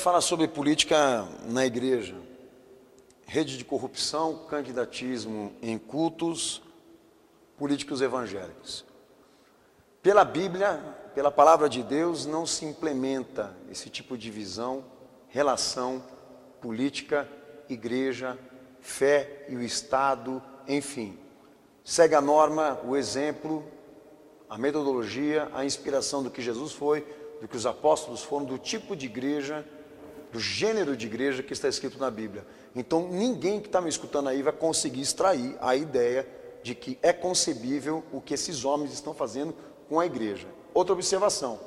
falar sobre política na igreja. Rede de corrupção, candidatismo em cultos, políticos evangélicos. Pela Bíblia, pela palavra de Deus, não se implementa esse tipo de visão, relação, política, igreja, fé e o Estado, enfim. Segue a norma, o exemplo, a metodologia, a inspiração do que Jesus foi, do que os apóstolos foram, do tipo de igreja, do gênero de igreja que está escrito na Bíblia. Então, ninguém que está me escutando aí vai conseguir extrair a ideia de que é concebível o que esses homens estão fazendo com a igreja. Outra observação,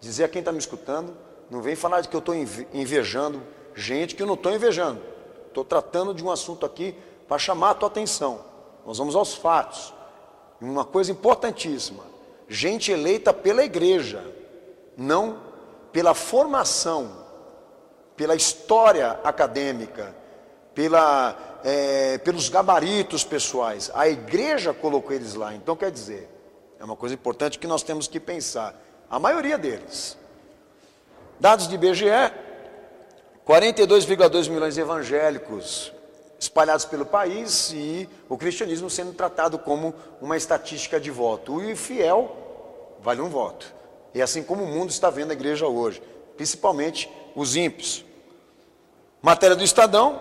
dizer a quem está me escutando, não vem falar de que eu estou invejando gente que eu não estou invejando. Estou tratando de um assunto aqui para chamar a tua atenção. Nós vamos aos fatos. Uma coisa importantíssima, gente eleita pela igreja, não pela formação, pela história acadêmica, pelos gabaritos pessoais. A igreja colocou eles lá. Então, quer dizer, é uma coisa importante que nós temos que pensar. A maioria deles. Dados de IBGE, 42,2 milhões de evangélicos espalhados pelo país e o cristianismo sendo tratado como uma estatística de voto. E o fiel vale um voto. E assim como o mundo está vendo a igreja hoje, principalmente os ímpios. Matéria do Estadão,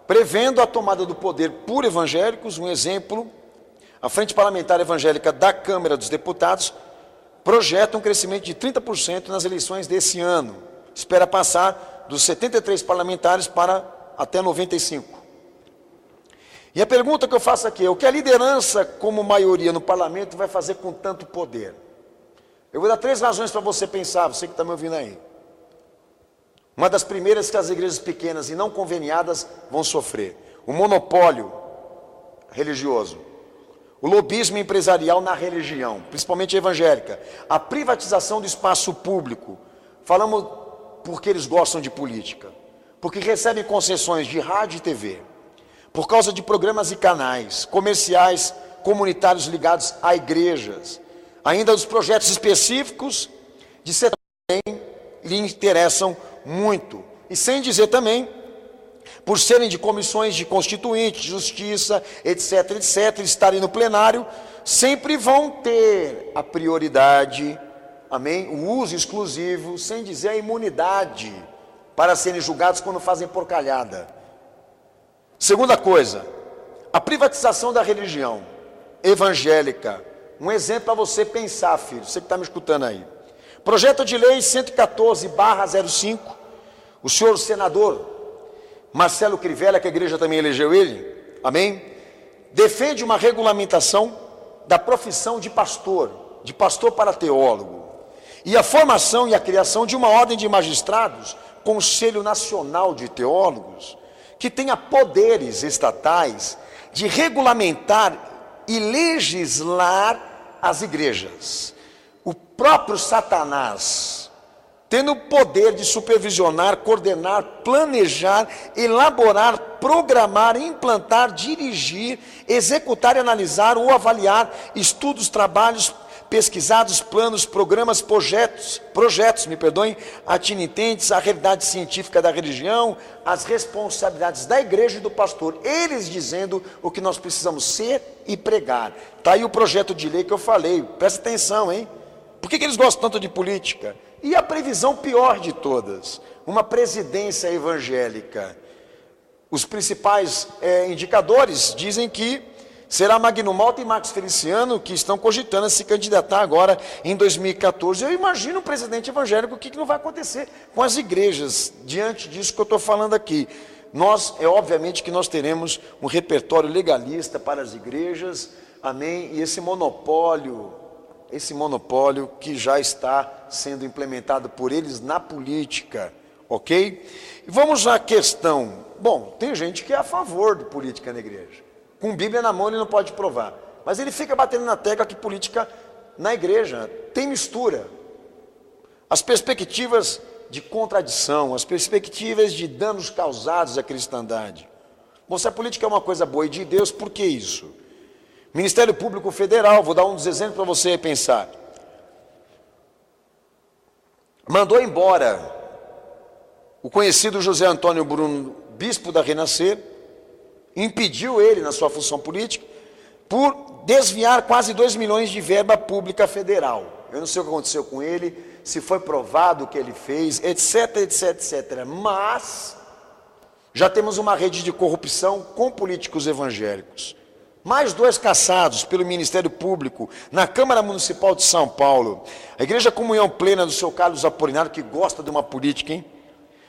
prevendo a tomada do poder por evangélicos, um exemplo, a Frente Parlamentar Evangélica da Câmara dos Deputados projeta um crescimento de 30% nas eleições desse ano. Espera passar dos 73 parlamentares para até 95. E a pergunta que eu faço aqui é: o que a liderança, como maioria no parlamento, vai fazer com tanto poder? Eu vou dar 3 razões para você pensar, você que está me ouvindo aí. Uma das primeiras que as igrejas pequenas e não conveniadas vão sofrer: o monopólio religioso, o lobismo empresarial na religião, principalmente evangélica, a privatização do espaço público. Falamos porque eles gostam de política, porque recebem concessões de rádio e TV, por causa de programas e canais, comerciais, comunitários ligados a igrejas, ainda dos projetos específicos de setor que lhe interessam muito. E sem dizer também, por serem de comissões de constituinte, justiça, etc, etc, estarem no plenário, sempre vão ter a prioridade, amém? O uso exclusivo, sem dizer a imunidade, para serem julgados quando fazem porcalhada. Segunda coisa, a privatização da religião evangélica. Um exemplo para você pensar, filho, você que está me escutando aí. Projeto de lei 114/05, o senhor senador Marcelo Crivella, que a igreja também elegeu ele, amém? Defende uma regulamentação da profissão de pastor para teólogo, e a formação e a criação de uma ordem de magistrados, Conselho Nacional de Teólogos, que tenha poderes estatais de regulamentar e legislar as igrejas. O próprio Satanás, tendo o poder de supervisionar, coordenar, planejar, elaborar, programar, implantar, dirigir, executar e analisar ou avaliar estudos, trabalhos, pesquisados, planos, programas, projetos, atinentes à realidade científica da religião, as responsabilidades da igreja e do pastor, eles dizendo o que nós precisamos ser e pregar. Está aí o projeto de lei que eu falei, presta atenção, hein? Por que eles gostam tanto de política? E a previsão pior de todas, uma presidência evangélica. Os principais indicadores dizem que será Magno Malta e Marcos Feliciano que estão cogitando a se candidatar agora em 2014. Eu imagino um presidente evangélico, o que não vai acontecer com as igrejas, diante disso que eu estou falando aqui. Obviamente que nós teremos um repertório legalista para as igrejas, amém? E esse monopólio que já está sendo implementado por eles na política, ok? E vamos à questão. Bom, tem gente que é a favor de política na igreja. Com Bíblia na mão ele não pode provar. Mas ele fica batendo na tecla que política na igreja tem mistura. As perspectivas de contradição, as perspectivas de danos causados à cristandade. Bom, se a política é uma coisa boa e de Deus, por que isso? Ministério Público Federal, vou dar um dos exemplos para você pensar. Mandou embora o conhecido José Antônio Bruno, bispo da Renascer, impediu ele na sua função política por desviar quase 2 milhões de verba pública federal. Eu não sei o que aconteceu com ele, se foi provado o que ele fez, etc, etc, etc. Mas já temos uma rede de corrupção com políticos evangélicos. Mais 2 caçados pelo Ministério Público na Câmara Municipal de São Paulo. A Igreja Comunhão Plena do seu Carlos Apolinário, que gosta de uma política, hein?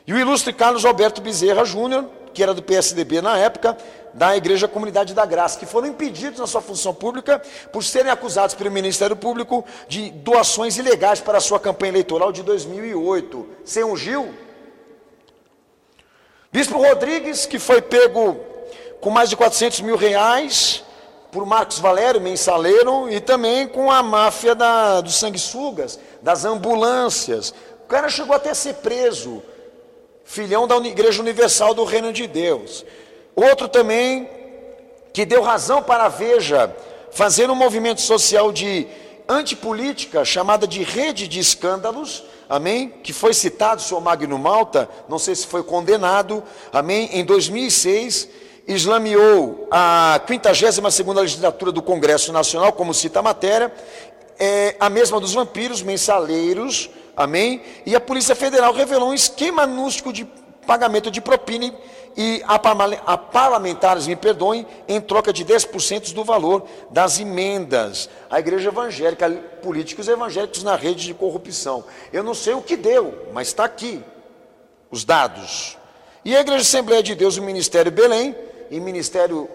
E o ilustre Carlos Alberto Bezerra Júnior, que era do PSDB na época, da Igreja Comunidade da Graça, que foram impedidos na sua função pública por serem acusados pelo Ministério Público de doações ilegais para a sua campanha eleitoral de 2008. Você ungiu? Bispo Rodrigues, que foi pego com mais de 400 mil reais por Marcos Valério, mensaleiro, e também com a máfia dos sanguessugas, das ambulâncias. O cara chegou até a ser preso, filhão da Igreja Universal do Reino de Deus. Outro também, que deu razão para a Veja fazer um movimento social de antipolítica, chamada de Rede de Escândalos, amém? Que foi citado, o senhor Magno Malta, não sei se foi condenado, amém? Em 2006, islamiou a 52ª legislatura do Congresso Nacional, como cita a matéria, a mesma dos vampiros, mensaleiros, amém? E a Polícia Federal revelou um esquema anústico de pagamento de propina e a parlamentares, me perdoem, em troca de 10% do valor das emendas. A igreja evangélica, políticos evangélicos na rede de corrupção. Eu não sei o que deu, mas está aqui os dados. E a Igreja Assembleia de Deus, o Ministério Belém, e Ministério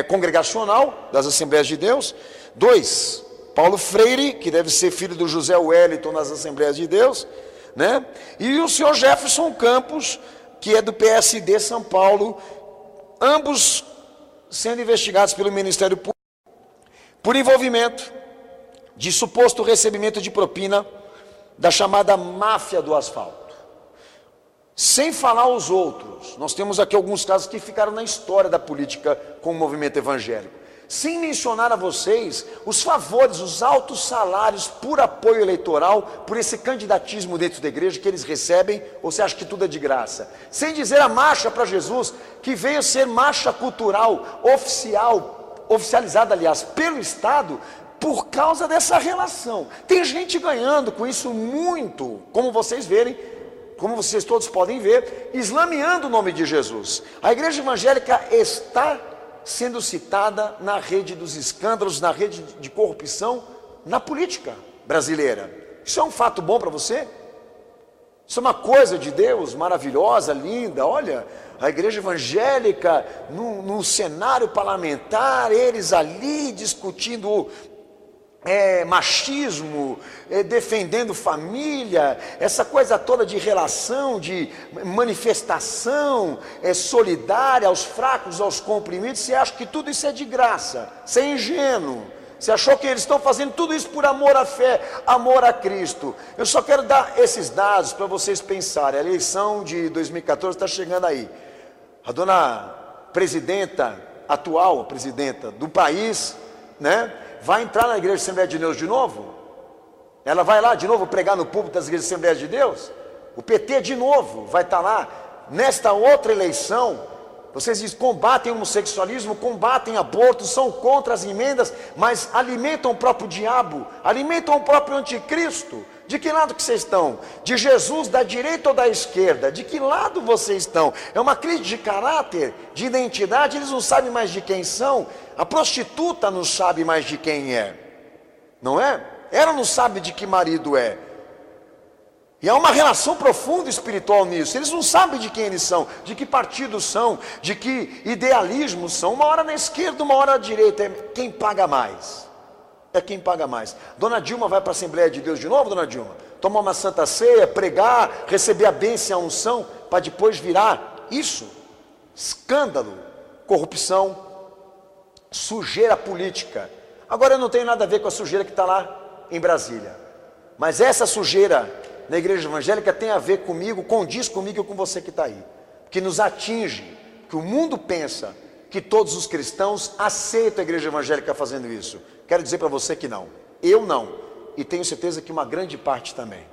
Congregacional das Assembleias de Deus. 2, Paulo Freire, que deve ser filho do José Wellington nas Assembleias de Deus, né? E o senhor Jefferson Campos, que é do PSD São Paulo, ambos sendo investigados pelo Ministério Público por envolvimento de suposto recebimento de propina da chamada máfia do asfalto. Sem falar os outros, nós temos aqui alguns casos que ficaram na história da política com o movimento evangélico. Sem mencionar a vocês os favores, os altos salários por apoio eleitoral, por esse candidatismo dentro da igreja que eles recebem, ou você acha que tudo é de graça? Sem dizer a marcha para Jesus, que veio ser marcha cultural, oficializada, aliás, pelo Estado, por causa dessa relação. Tem gente ganhando com isso muito, como vocês verem, como vocês todos podem ver, islamiando o nome de Jesus. A igreja evangélica está sendo citada na rede dos escândalos, na rede de corrupção, na política brasileira. Isso é um fato bom para você? Isso é uma coisa de Deus, maravilhosa, linda. Olha, a igreja evangélica no cenário parlamentar, eles ali discutindo machismo, defendendo família, essa coisa toda de relação, de manifestação solidária aos fracos, aos comprimidos. Você acha que tudo isso é de graça? Você é ingênuo. Você achou que eles estão fazendo tudo isso por amor à fé, amor a Cristo? Eu só quero dar esses dados para vocês pensarem. A eleição de 2014 está chegando aí. A dona presidenta, atual presidenta do país, né, vai entrar na Igreja Assembleia de Deus de novo? Ela vai lá de novo pregar no púlpito das Igrejas Assembleias de Deus? O PT de novo vai estar lá. Nesta outra eleição, vocês dizem, combatem o homossexualismo, combatem aborto, são contra as emendas, mas alimentam o próprio diabo, alimentam o próprio anticristo. De que lado que vocês estão? De Jesus, da direita ou da esquerda? De que lado vocês estão? É uma crise de caráter, de identidade, eles não sabem mais de quem são. A prostituta não sabe mais de quem é, não é? Ela não sabe de que marido é. E há uma relação profunda espiritual nisso. Eles não sabem de quem eles são, de que partido são, de que idealismo são. Uma hora na esquerda, uma hora na direita. É quem paga mais. É quem paga mais. Dona Dilma vai para a Assembleia de Deus de novo, dona Dilma? Tomar uma santa ceia, pregar, receber a bênção e a unção, para depois virar isso? Escândalo, corrupção, sujeira política. Agora eu não tenho nada a ver com a sujeira que está lá em Brasília. Mas essa sujeira na igreja evangélica tem a ver comigo, condiz comigo e com você que está aí. Que nos atinge, que o mundo pensa que todos os cristãos aceitam a igreja evangélica fazendo isso. Quero dizer para você que não. Eu não. E tenho certeza que uma grande parte também.